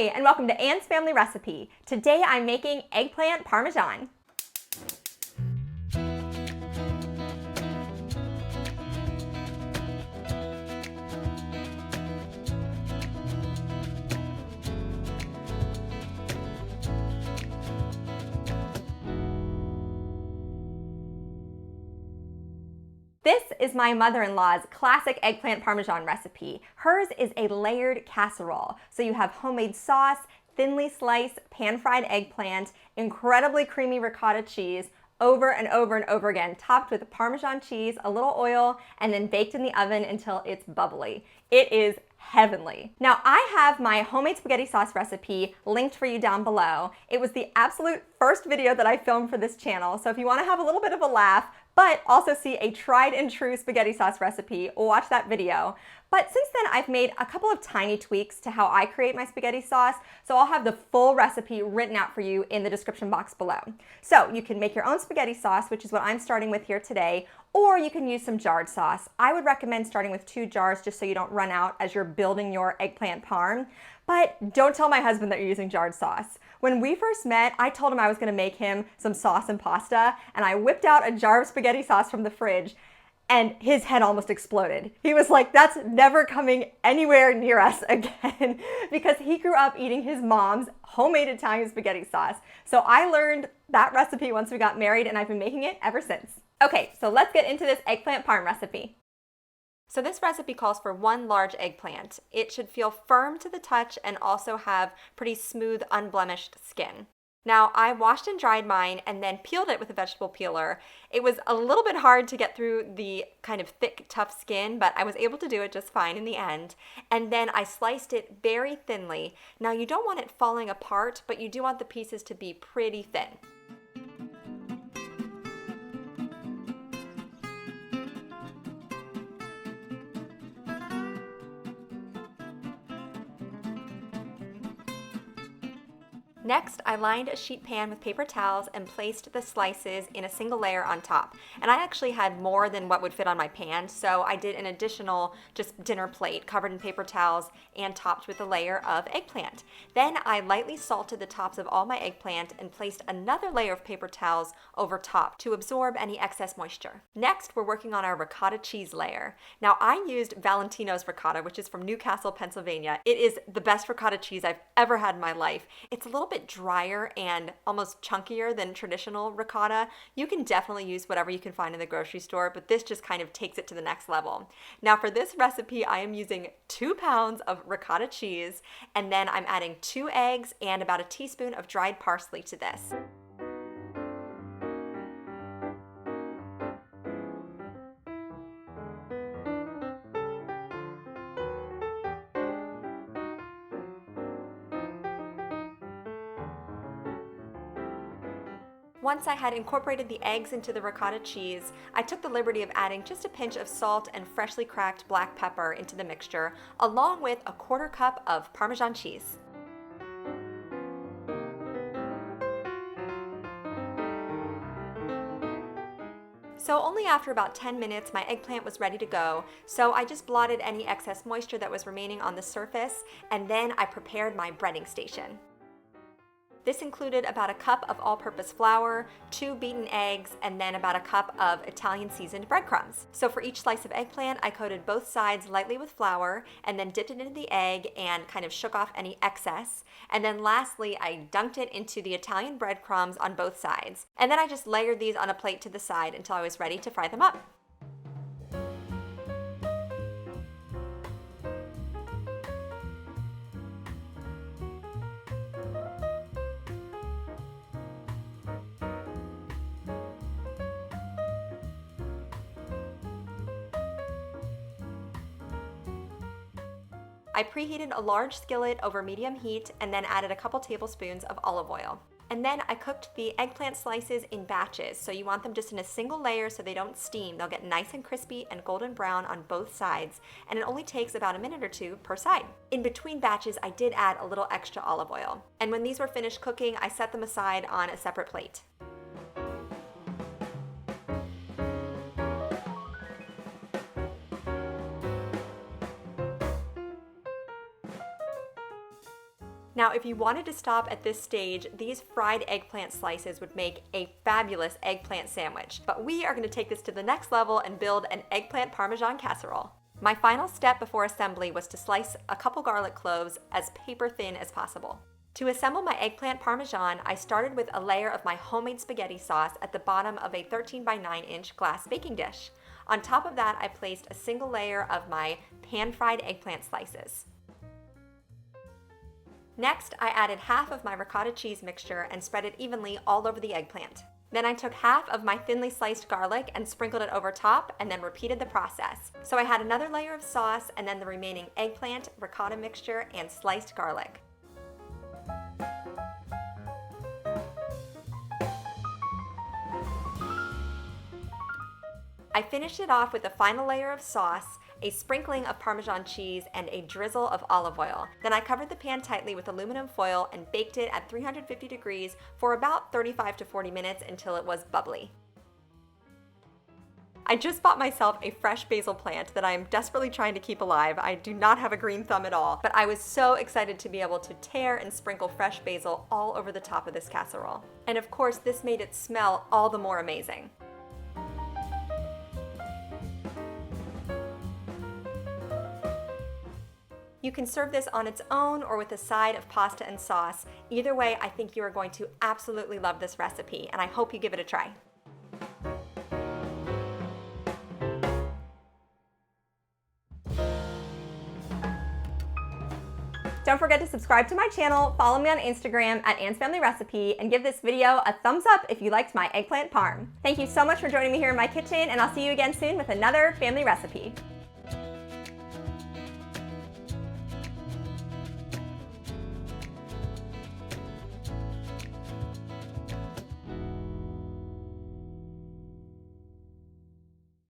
Hi, and welcome to Anne's Family Recipe. Today I'm making eggplant parmesan. This is my mother-in-law's classic eggplant parmesan recipe. Hers is a layered casserole. So you have homemade sauce, thinly sliced pan-fried eggplant, incredibly creamy ricotta cheese, over and over and over again, topped with Parmesan cheese, a little oil, and then baked in the oven until it's bubbly. It is heavenly. Now, I have my homemade spaghetti sauce recipe linked for you down below. It was the absolute first video that I filmed for this channel, so if you want to have a little bit of a laugh, but also see a tried and true spaghetti sauce recipe, watch that video. But since then, I've made a couple of tiny tweaks to how I create my spaghetti sauce, so I'll have the full recipe written out for you in the description box below. So you can make your own spaghetti sauce, which is what I'm starting with here today, or you can use some jarred sauce. I would recommend starting with 2 jars just so you don't run out as you're building your eggplant parm. But don't tell my husband that you're using jarred sauce. When we first met, I told him I was gonna make him some sauce and pasta, and I whipped out a jar of spaghetti sauce from the fridge, and his head almost exploded. He was like, that's never coming anywhere near us again, because he grew up eating his mom's homemade Italian spaghetti sauce. So I learned that recipe once we got married, and I've been making it ever since. Okay, so let's get into this eggplant parm recipe. So this recipe calls for 1 large eggplant. It should feel firm to the touch and also have pretty smooth, unblemished skin. Now, I washed and dried mine and then peeled it with a vegetable peeler. It was a little bit hard to get through the kind of thick, tough skin, but I was able to do it just fine in the end. And then I sliced it very thinly. Now, you don't want it falling apart, but you do want the pieces to be pretty thin. Next, I lined a sheet pan with paper towels and placed the slices in a single layer on top. And I actually had more than what would fit on my pan, so I did an additional just dinner plate covered in paper towels and topped with a layer of eggplant. Then I lightly salted the tops of all my eggplant and placed another layer of paper towels over top to absorb any excess moisture. Next, we're working on our ricotta cheese layer. Now, I used Valentino's ricotta, which is from Newcastle, Pennsylvania. It is the best ricotta cheese I've ever had in my life. It's a little bit drier and almost chunkier than traditional ricotta. You can definitely use whatever you can find in the grocery store, but this just kind of takes it to the next level. Now for this recipe, I am using 2 pounds of ricotta cheese, and then I'm adding 2 eggs and about a teaspoon of dried parsley to this. Once I had incorporated the eggs into the ricotta cheese, I took the liberty of adding just a pinch of salt and freshly cracked black pepper into the mixture, along with a 1/4 cup of Parmesan cheese. So only after about 10 minutes, my eggplant was ready to go, so I just blotted any excess moisture that was remaining on the surface, and then I prepared my breading station. This included about a cup of all-purpose flour, 2 beaten eggs, and then about a cup of Italian seasoned breadcrumbs. So for each slice of eggplant, I coated both sides lightly with flour and then dipped it into the egg and kind of shook off any excess. And then lastly, I dunked it into the Italian breadcrumbs on both sides. And then I just layered these on a plate to the side until I was ready to fry them up. I preheated a large skillet over medium heat and then added a couple tablespoons of olive oil. And then I cooked the eggplant slices in batches, so you want them just in a single layer so they don't steam. They'll get nice and crispy and golden brown on both sides, and it only takes about a minute or 2 per side. In between batches, I did add a little extra olive oil. And when these were finished cooking, I set them aside on a separate plate. Now, if you wanted to stop at this stage, these fried eggplant slices would make a fabulous eggplant sandwich. But we are going to take this to the next level and build an eggplant parmesan casserole. My final step before assembly was to slice a couple garlic cloves as paper thin as possible. To assemble my eggplant parmesan, I started with a layer of my homemade spaghetti sauce at the bottom of a 13 by 9 inch glass baking dish. On top of that, I placed a single layer of my pan-fried eggplant slices. Next, I added half of my ricotta cheese mixture and spread it evenly all over the eggplant. Then I took half of my thinly sliced garlic and sprinkled it over top and then repeated the process. So I had another layer of sauce and then the remaining eggplant, ricotta mixture, and sliced garlic. I finished it off with a final layer of sauce, a sprinkling of Parmesan cheese, and a drizzle of olive oil. Then I covered the pan tightly with aluminum foil and baked it at 350 degrees for about 35 to 40 minutes until it was bubbly. I just bought myself a fresh basil plant that I am desperately trying to keep alive. I do not have a green thumb at all, but I was so excited to be able to tear and sprinkle fresh basil all over the top of this casserole. And of course, this made it smell all the more amazing. You can serve this on its own or with a side of pasta and sauce. Either way, I think you are going to absolutely love this recipe, and I hope you give it a try. Don't forget to subscribe to my channel, follow me on Instagram at Ann's Family Recipe, and give this video a thumbs up if you liked my eggplant parm. Thank you so much for joining me here in my kitchen, and I'll see you again soon with another family recipe.